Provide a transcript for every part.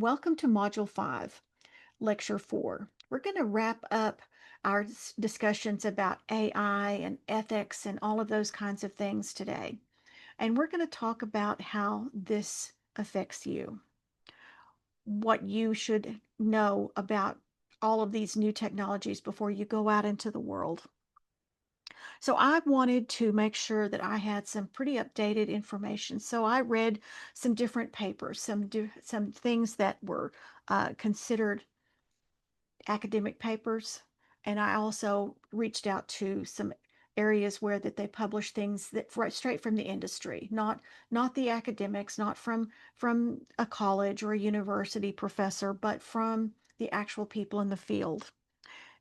Welcome to Module 5, Lecture 4. We're going to wrap up our discussions about AI and ethics and all of those kinds of things today. And we're going to talk about how this affects you, what you should know about all of these new technologies before you go out into the world. So I wanted to make sure that I had some pretty updated information. So I read some different papers, some things that were considered academic papers, and I also reached out to some areas where that they publish things that right straight from the industry, not the academics, not from a college or a university professor, but from the actual people in the field.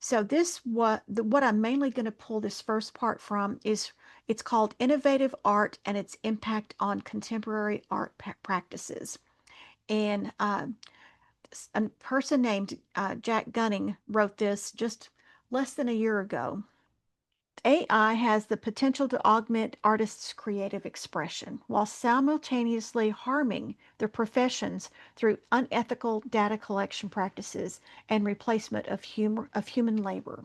So what I'm mainly going to pull this first part from is it's called Innovative Art and its Impact on Contemporary Art Practices. And a person named Jack Gunning wrote this just less than a year ago. AI has the potential to augment artists' creative expression while simultaneously harming their professions through unethical data collection practices and replacement of human labor.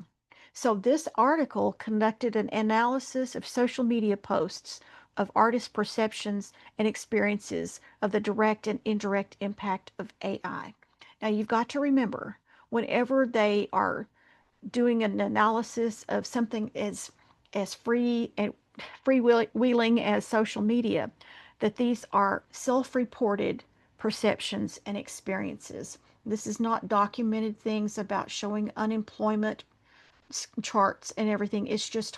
So, this article conducted an analysis of social media posts of artists' perceptions and experiences of the direct and indirect impact of AI. Now, you've got to remember, whenever they are doing an analysis of something as free and freewheeling as social media, that these are self-reported perceptions and experiences. This is not documented things about showing unemployment charts and everything. It's just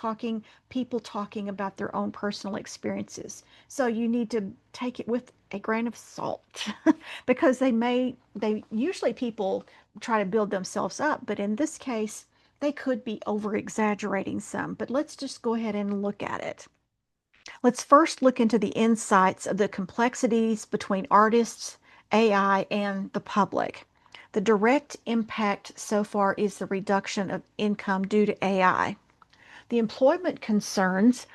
people talking about their own personal experiences. So you need to take it with a grain of salt because they usually people try to build themselves up, but in this case, they could be over exaggerating some. But let's just go ahead and look at it. Let's first look into the insights of the complexities between artists, AI, and the public. The direct impact so far is the reduction of income due to AI. The employment concerns,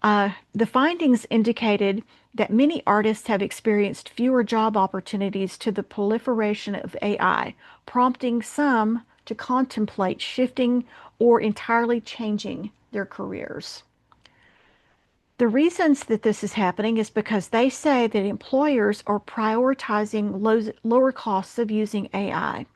the findings indicated that many artists have experienced fewer job opportunities to the proliferation of AI, prompting some to contemplate shifting or entirely changing their careers. The reasons that this is happening is because they say that employers are prioritizing lower costs of using AI.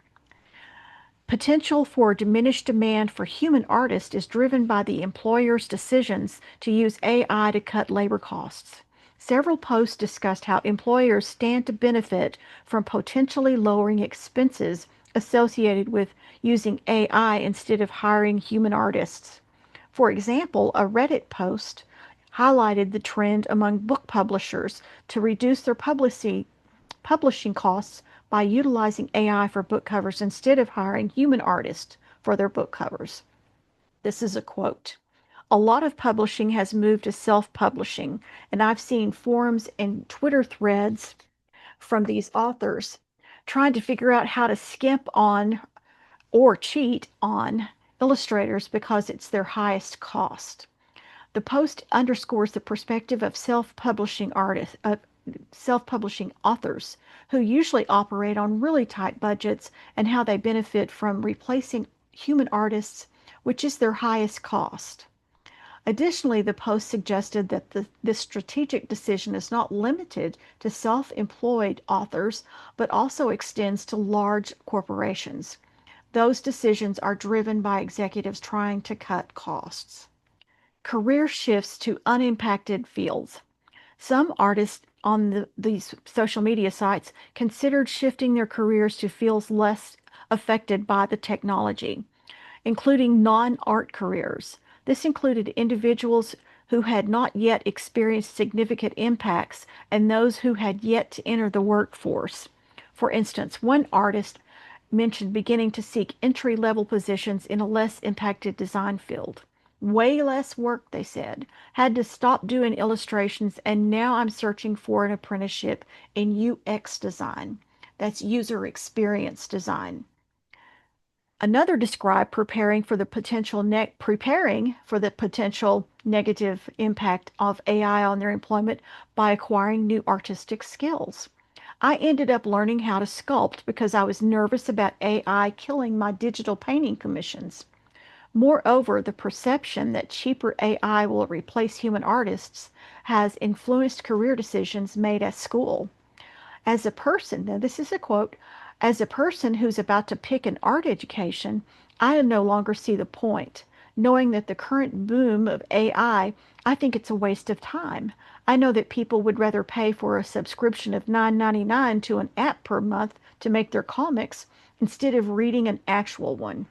Potential for diminished demand for human artists is driven by the employer's decisions to use AI to cut labor costs. Several posts discussed how employers stand to benefit from potentially lowering expenses associated with using AI instead of hiring human artists. For example, a Reddit post highlighted the trend among book publishers to reduce their publishing costs by utilizing AI for book covers instead of hiring human artists for their book covers. This is a quote. A lot of publishing has moved to self-publishing, and I've seen forums and Twitter threads from these authors trying to figure out how to skimp on or cheat on illustrators because it's their highest cost. The post underscores the perspective of self-publishing authors who usually operate on really tight budgets and how they benefit from replacing human artists, which is their highest cost. Additionally, the post suggested that this strategic decision is not limited to self-employed authors, but also extends to large corporations. Those decisions are driven by executives trying to cut costs. Career shifts to unimpacted fields. Some artists on these social media sites considered shifting their careers to fields less affected by the technology, including non-art careers. This included individuals who had not yet experienced significant impacts and those who had yet to enter the workforce. For instance, one artist mentioned beginning to seek entry-level positions in a less impacted design field. Way less work, they said. Had to stop doing illustrations, and now I'm searching for an apprenticeship in UX design. That's user experience design. Another described preparing for the potential negative impact of AI on their employment by acquiring new artistic skills. I ended up learning how to sculpt because I was nervous about AI killing my digital painting commissions. Moreover, the perception that cheaper AI will replace human artists has influenced career decisions made at school. As a person, now this is a quote, as a person who's about to pick an art education, I no longer see the point. Knowing that the current boom of I think it's a waste of time. I know that people would rather pay for a subscription of $9.99 to an app per month to make their comics instead of reading an actual one.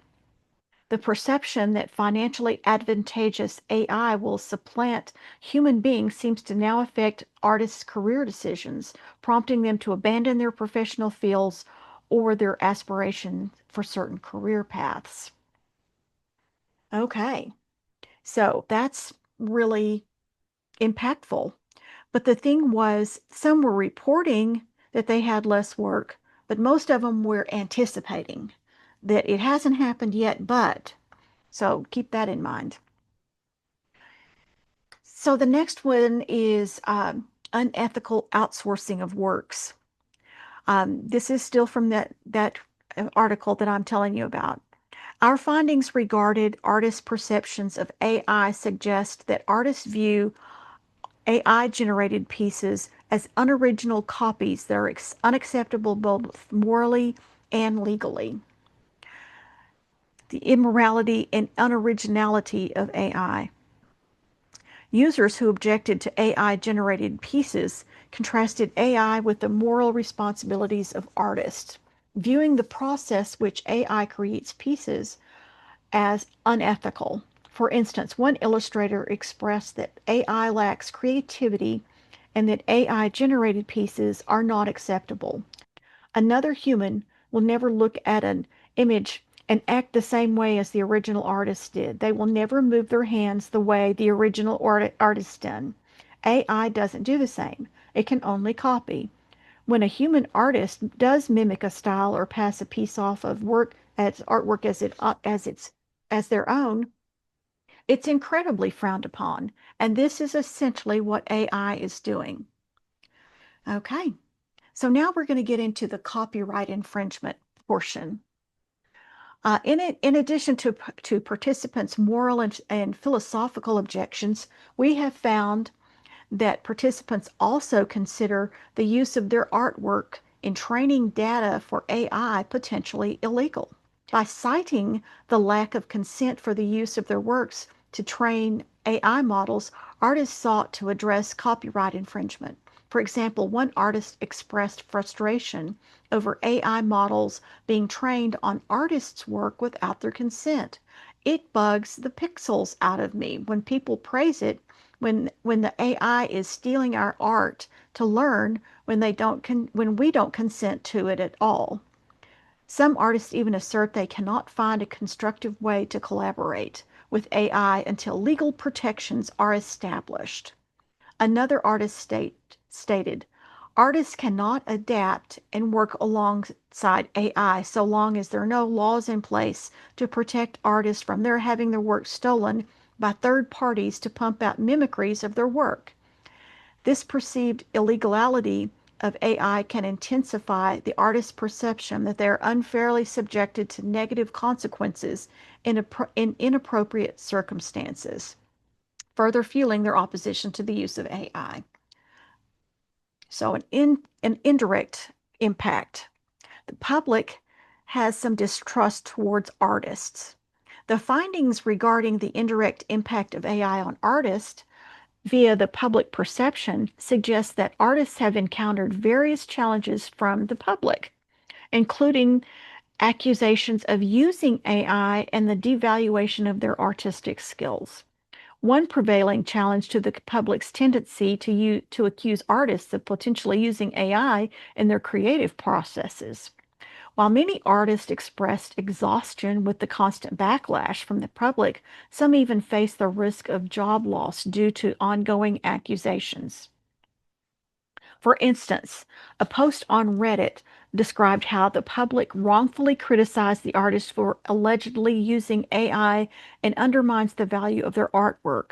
The perception that financially advantageous AI will supplant human beings seems to now affect artists' career decisions, prompting them to abandon their professional fields or their aspiration for certain career paths. Okay, so that's really impactful. But the thing was, some were reporting that they had less work, but most of them were anticipating that it hasn't happened yet, but so keep that in mind. So the next one is unethical outsourcing of works. This is still from that article that I'm telling you about. Our findings regarding artists' perceptions of AI suggest that artists view AI generated pieces as unoriginal copies that are unacceptable both morally and legally. The immorality and unoriginality of AI. Users who objected to AI generated pieces contrasted AI with the moral responsibilities of artists, viewing the process which AI creates pieces as unethical. For instance, one illustrator expressed that AI lacks creativity and that AI generated pieces are not acceptable. Another human will never look at an image and act the same way as the original artist did. They will never move their hands the way the original artist did. AI doesn't do the same. It can only copy. When a human artist does mimic a style or pass a piece off of work as artwork as their own, it's incredibly frowned upon. And this is essentially what AI is doing. Okay, so now we're going to get into the copyright infringement portion. In addition to participants' moral and philosophical objections, we have found that participants also consider the use of their artwork in training data for AI potentially illegal. By citing the lack of consent for the use of their works to train AI models, artists sought to address copyright infringement. For example, one artist expressed frustration over AI models being trained on artists' work without their consent. It bugs the pixels out of me when people praise it when the AI is stealing our art to learn when we don't consent to it at all. Some artists even assert they cannot find a constructive way to collaborate with AI until legal protections are established. Another artist stated, artists cannot adapt and work alongside AI so long as there are no laws in place to protect artists from their having their work stolen by third parties to pump out mimicries of their work. This perceived illegality of AI can intensify the artist's perception that they are unfairly subjected to negative consequences in inappropriate circumstances, further fueling their opposition to the use of AI. So, an indirect impact. The public has some distrust towards artists. The findings regarding the indirect impact of AI on artists via the public perception suggests that artists have encountered various challenges from the public, including accusations of using AI and the devaluation of their artistic skills. One prevailing challenge to the public's tendency to accuse artists of potentially using AI in their creative processes. While many artists expressed exhaustion with the constant backlash from the public, some even face the risk of job loss due to ongoing accusations. For instance, a post on Reddit described how the public wrongfully criticized the artist for allegedly using AI and undermines the value of their artwork.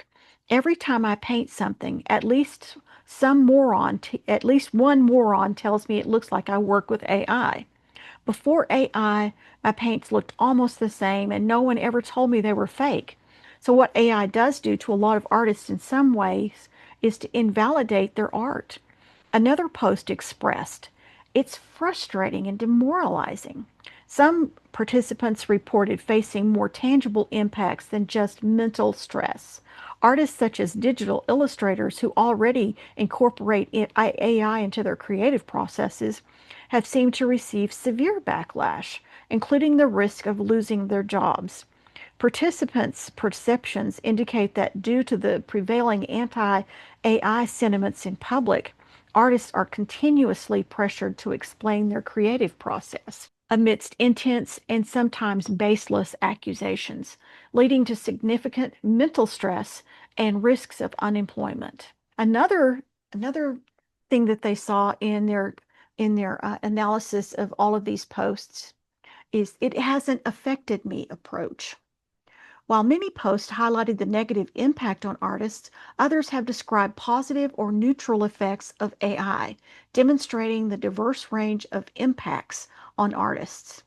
Every time I paint something, at least Some moron, at least one moron, tells me it looks like I work with AI. Before AI, my paints looked almost the same, and no one ever told me they were fake. So, what AI does do to a lot of artists in some ways is to invalidate their art. Another post expressed, it's frustrating and demoralizing. Some participants reported facing more tangible impacts than just mental stress. Artists such as digital illustrators who already incorporate AI into their creative processes have seemed to receive severe backlash, including the risk of losing their jobs. Participants' perceptions indicate that due to the prevailing anti AI sentiments in public, artists are continuously pressured to explain their creative process amidst intense and sometimes baseless accusations, leading to significant mental stress and risks of unemployment. Another thing that they saw in their analysis of all of these posts is it hasn't affected me approach. While many posts highlighted the negative impact on artists, others have described positive or neutral effects of AI, demonstrating the diverse range of impacts on artists.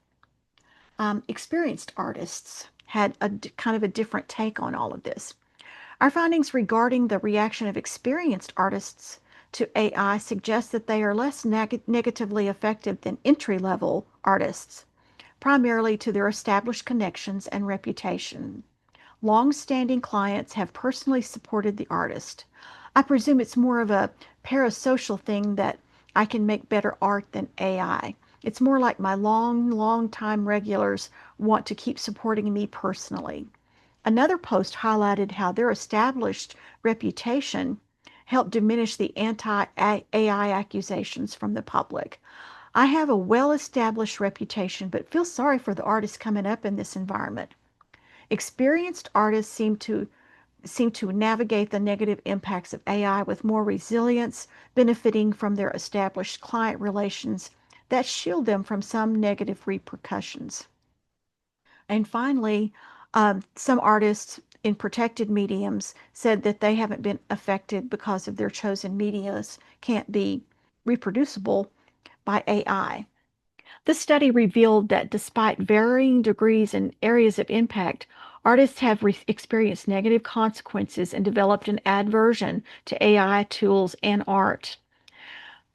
Experienced artists had a kind of a different take on all of this. Our findings regarding the reaction of experienced artists to AI suggest that they are less negatively affected than entry level artists, primarily to their established connections and reputation. Long-standing clients have personally supported the artist. I presume it's more of a parasocial thing that I can make better art than AI. It's more like my long time regulars want to keep supporting me personally. Another post highlighted how their established reputation helped diminish the anti-AI accusations from the public. I have a well-established reputation, but feel sorry for the artists coming up in this environment. Experienced artists seem to navigate the negative impacts of AI with more resilience, benefiting from their established client relations that shield them from some negative repercussions. And finally, some artists in protected mediums said that they haven't been affected because of their chosen medias can't be reproducible by AI. This study revealed that despite varying degrees and areas of impact, artists have experienced negative consequences and developed an aversion to AI tools and art.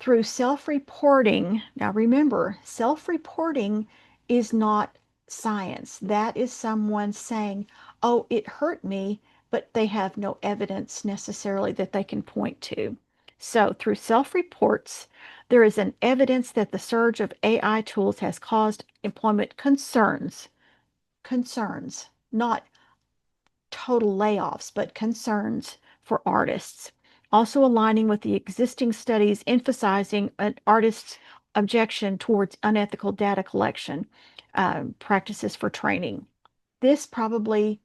Through self reporting, now remember, self reporting is not science. That is someone saying, oh, it hurt me, but they have no evidence necessarily that they can point to. So, through self reports, there is an evidence that the surge of AI tools has caused employment concerns, not total layoffs, but concerns for artists. Also aligning with the existing studies emphasizing an artist's objection towards unethical data collection practices for training. This probably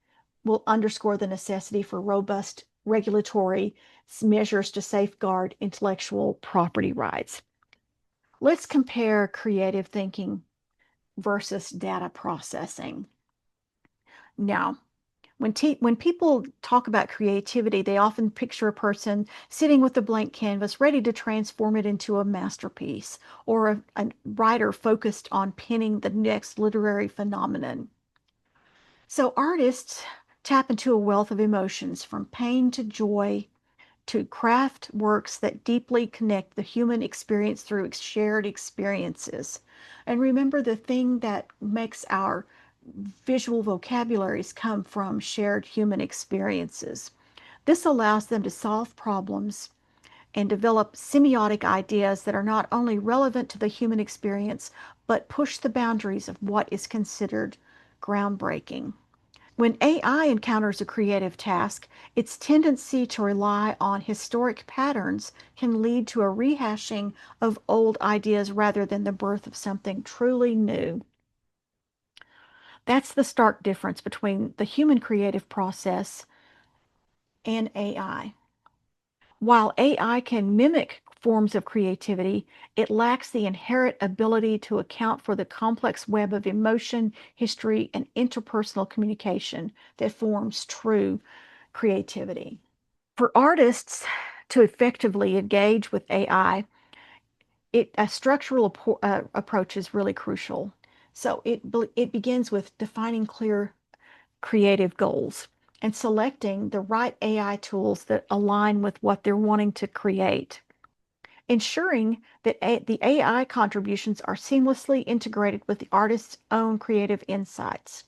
will underscore the necessity for robust regulatory measures to safeguard intellectual property rights. Let's compare creative thinking versus data processing. Now, when people talk about creativity, they often picture a person sitting with a blank canvas, ready to transform it into a masterpiece, or a writer focused on penning the next literary phenomenon. So artists tap into a wealth of emotions, from pain to joy, to craft works that deeply connect the human experience through shared experiences. And remember, the thing that makes our visual vocabularies come from shared human experiences. This allows them to solve problems and develop semiotic ideas that are not only relevant to the human experience, but push the boundaries of what is considered groundbreaking. When AI encounters a creative task, its tendency to rely on historic patterns can lead to a rehashing of old ideas rather than the birth of something truly new. That's the stark difference between the human creative process and AI. While AI can mimic forms of creativity, it lacks the inherent ability to account for the complex web of emotion, history, and interpersonal communication that forms true creativity. For artists, To effectively engage with AI, a structural approach is really crucial. So it begins with defining clear creative goals and selecting the right AI tools that align with what they're wanting to create, ensuring that the AI contributions are seamlessly integrated with the artist's own creative insights.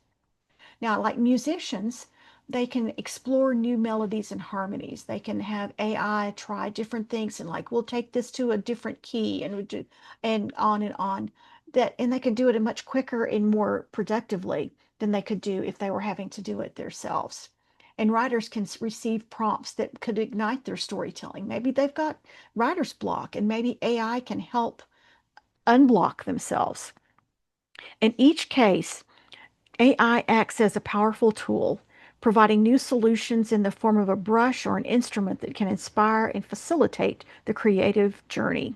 Now, like musicians, they can explore new melodies and harmonies. They can have AI try different things and like, we'll take this to a different key and we do, and on and on. And they can do it much quicker and more productively than they could do if they were having to do it themselves. And writers can receive prompts that could ignite their storytelling. Maybe they've got writer's block, and maybe AI can help unblock themselves. In each case, AI acts as a powerful tool, providing new solutions in the form of a brush or an instrument that can inspire and facilitate the creative journey.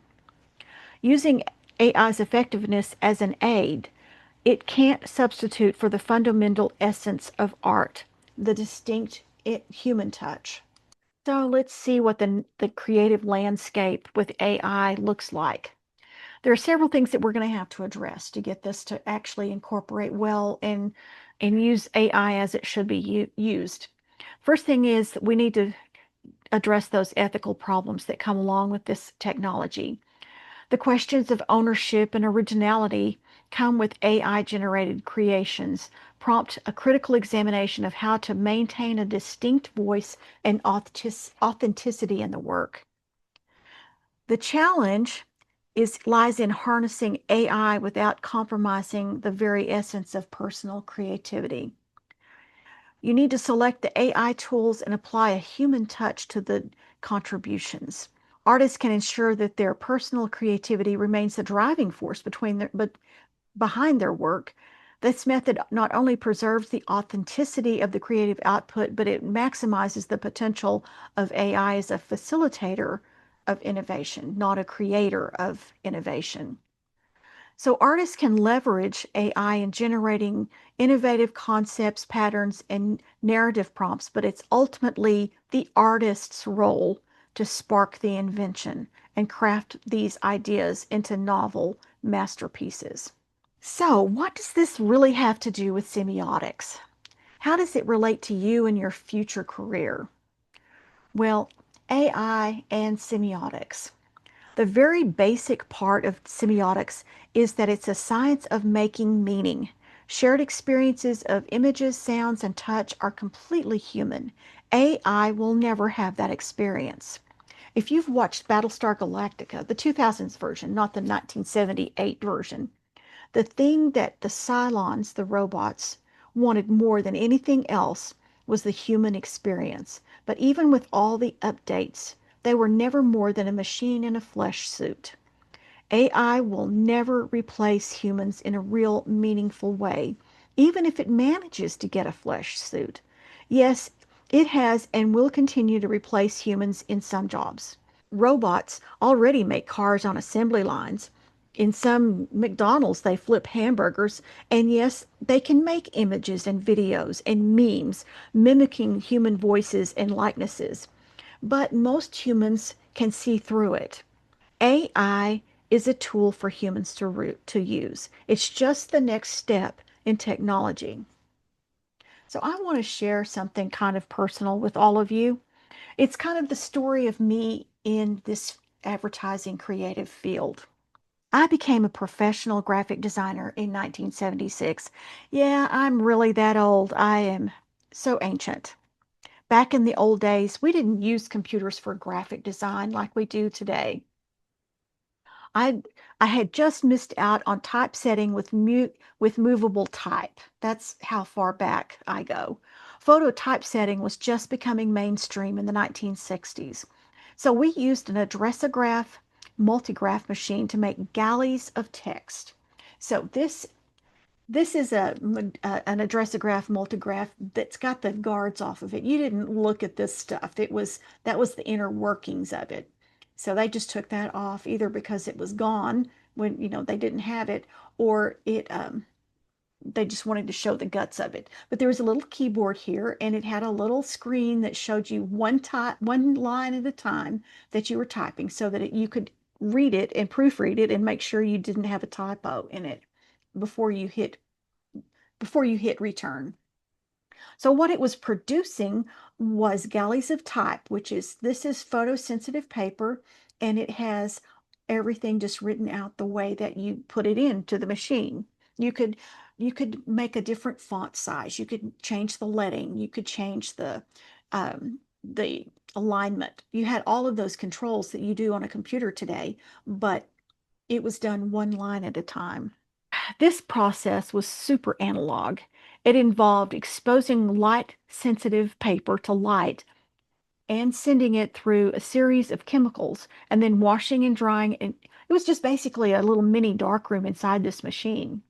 Using AI's effectiveness as an aid, it can't substitute for the fundamental essence of art, the distinct human touch. So let's see what the creative landscape with AI looks like. There are several things that we're going to have to address to get this to actually incorporate well and use AI as it should be used. First thing is that we need to address those ethical problems that come along with this technology. The questions of ownership and originality come with AI generated creations, prompt a critical examination of how to maintain a distinct voice and authenticity in the work. The challenge lies in harnessing AI without compromising the very essence of personal creativity. You need to select the AI tools and apply a human touch to the contributions. Artists can ensure that their personal creativity remains the driving force behind their work. This method not only preserves the authenticity of the creative output, but it maximizes the potential of AI as a facilitator of innovation, not a creator of innovation. So artists can leverage AI in generating innovative concepts, patterns, and narrative prompts, but it's ultimately the artist's role to spark the invention and craft these ideas into novel masterpieces. So, what does this really have to do with semiotics? How does it relate to you and your future career? Well, AI and semiotics. The very basic part of semiotics is that it's a science of making meaning. Shared experiences of images, sounds, and touch are completely human. AI will never have that experience. If you've watched Battlestar Galactica, the 2000s version, not the 1978 version, the thing that the Cylons, the robots, wanted more than anything else was the human experience. But even with all the updates, they were never more than a machine in a flesh suit. AI will never replace humans in a real, meaningful way, even if it manages to get a flesh suit. Yes, it has and will continue to replace humans in some jobs. Robots already make cars on assembly lines. In some McDonald's, they flip hamburgers. And yes, they can make images and videos and memes mimicking human voices and likenesses. But most humans can see through it. AI is a tool for humans to use. It's just the next step in technology. So I want to share something kind of personal with all of you. It's kind of the story of me in this advertising creative field. I became a professional graphic designer in 1976. Yeah, I'm really that old. I am so ancient. Back in the old days, we didn't use computers for graphic design like we do today. I I had just missed out on typesetting with movable type. That's how far back I go. Photo typesetting was just becoming mainstream in the 1960s. So we used an addressograph multigraph machine to make galleys of text. So this is an addressograph multigraph that's got the guards off of it. You didn't look at this stuff. That was the inner workings of it. So they just took that off either because it was gone when they didn't have it, or they just wanted to show the guts of it. But there was a little keyboard here, and it had a little screen that showed you one line at a time that you were typing, so that you could read it and proofread it and make sure you didn't have a typo in it before you hit return. So what it was producing was galleys of type, which is this is photosensitive paper, and it has everything just written out the way that you put it into the machine. You could you could make a different font size. You could change the leading. You could change the alignment. You had all of those controls that you do on a computer today, but it was done one line at a time. This process was super analog. It involved exposing light sensitive paper to light and sending it through a series of chemicals and then washing and drying. And it was just basically a little mini darkroom inside this machine.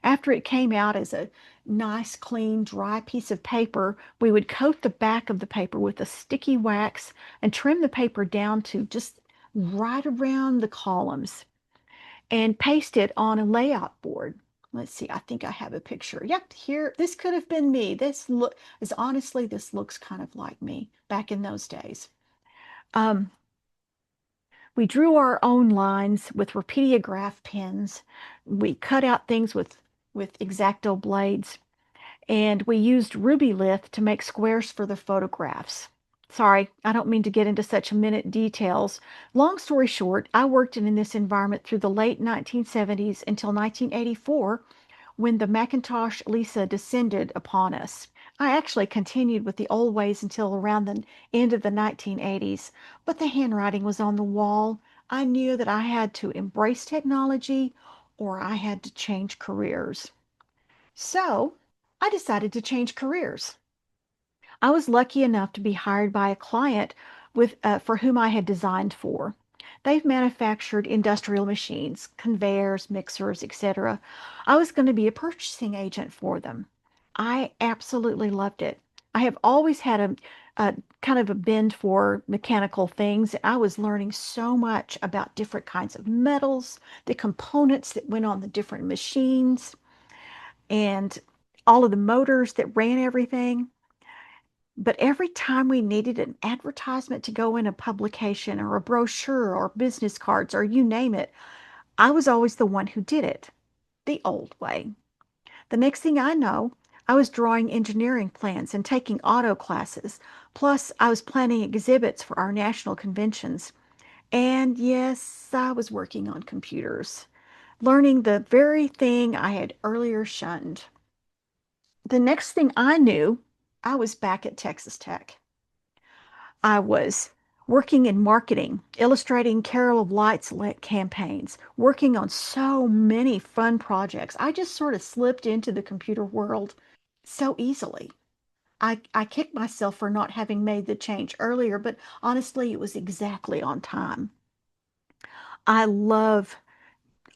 After it came out as a nice, clean, dry piece of paper, we would coat the back of the paper with a sticky wax and trim the paper down to just right around the columns and paste it on a layout board. Let's see, I think I have a picture. Yep, here, this could have been me. This looks kind of like me back in those days. Um, we drew our own lines with Rapidograph pens. We cut out things with X-Acto blades, and we used Rubylith to make squares for the photographs. Sorry, I don't mean to get into such minute details. Long story short, I worked in this environment through the late 1970s until 1984 when the Macintosh Lisa descended upon us. I actually continued with the old ways until around the end of the 1980s, but the handwriting was on the wall. I knew that I had to embrace technology or I had to change careers. So I decided to change careers. I was lucky enough to be hired by a client for whom I had designed for. They've manufactured industrial machines, conveyors, mixers, etc. I was going to be a purchasing agent for them. I absolutely loved it. I have always had a kind of a bend for mechanical things. I was learning so much about different kinds of metals, the components that went on the different machines, and all of the motors that ran everything. But every time we needed an advertisement to go in a publication or a brochure or business cards or you name it, I was always the one who did it the old way. The next thing I know, I was drawing engineering plans and taking auto classes. Plus, I was planning exhibits for our national conventions. And yes, I was working on computers, learning the very thing I had earlier shunned. The next thing I knew, I was back at Texas Tech. I was working in marketing, illustrating Carol of Lights campaigns, working on so many fun projects. I just sort of slipped into the computer world so easily. I kicked myself for not having made the change earlier, but honestly, it was exactly on time. I love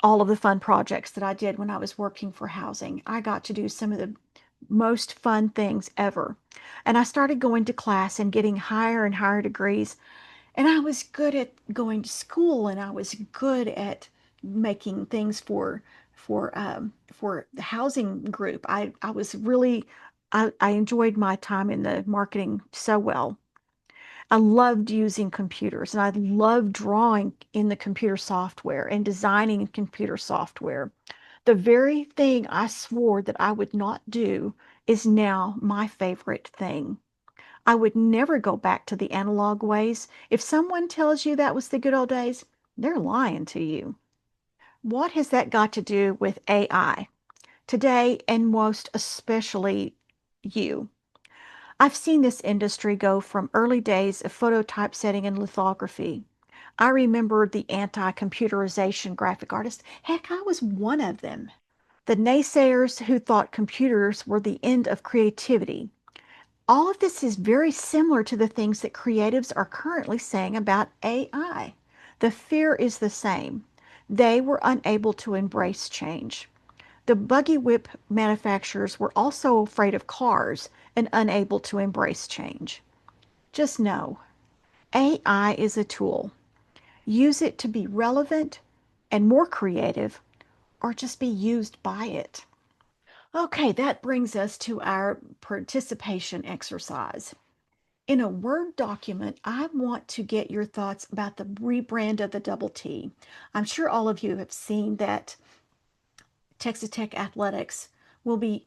all of the fun projects that I did when I was working for housing. I got to do some of the most fun things ever. And I started going to class and getting higher and higher degrees. And I was good at going to school, and I was good at making things for the housing group. I was really I enjoyed my time in the marketing so well. I loved using computers and I loved drawing in the computer software and designing in computer software. The very thing I swore that I would not do is now my favorite thing. I would never go back to the analog ways. If someone tells you that was the good old days, they're lying to you. What has that got to do with AI today, and most especially you? I've seen this industry go from early days of photo typesetting and lithography. I remember the anti-computerization graphic artists. Heck, I was one of them. The naysayers who thought computers were the end of creativity. All of this is very similar to the things that creatives are currently saying about AI. The fear is the same. They were unable to embrace change. The buggy whip manufacturers were also afraid of cars and unable to embrace change. Just know AI is a tool. Use it to be relevant and more creative, or just be used by it. Okay, that brings us to our participation exercise. In a Word document, I want to get your thoughts about the rebrand of the Double T. I'm sure all of you have seen that Texas Tech Athletics will be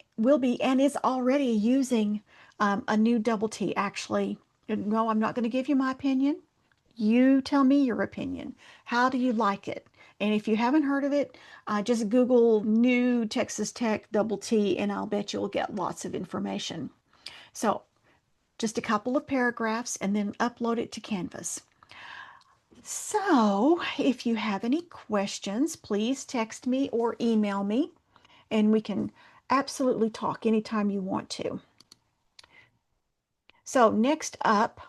and is already using a new Double T. Actually, no, I'm not going to give you my opinion. You tell me your opinion. How do you like it? And if you haven't heard of it, just Google new Texas Tech Double T, and I'll bet you'll get lots of information. So just a couple of paragraphs and then upload it to Canvas. So if you have any questions, please text me or email me, and we can absolutely talk anytime you want to. So next up,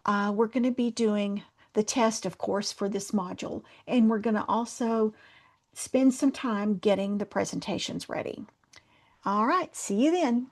we're going to be doing the test, of course, for this module, and we're going to also spend some time getting the presentations ready. All right, see you then.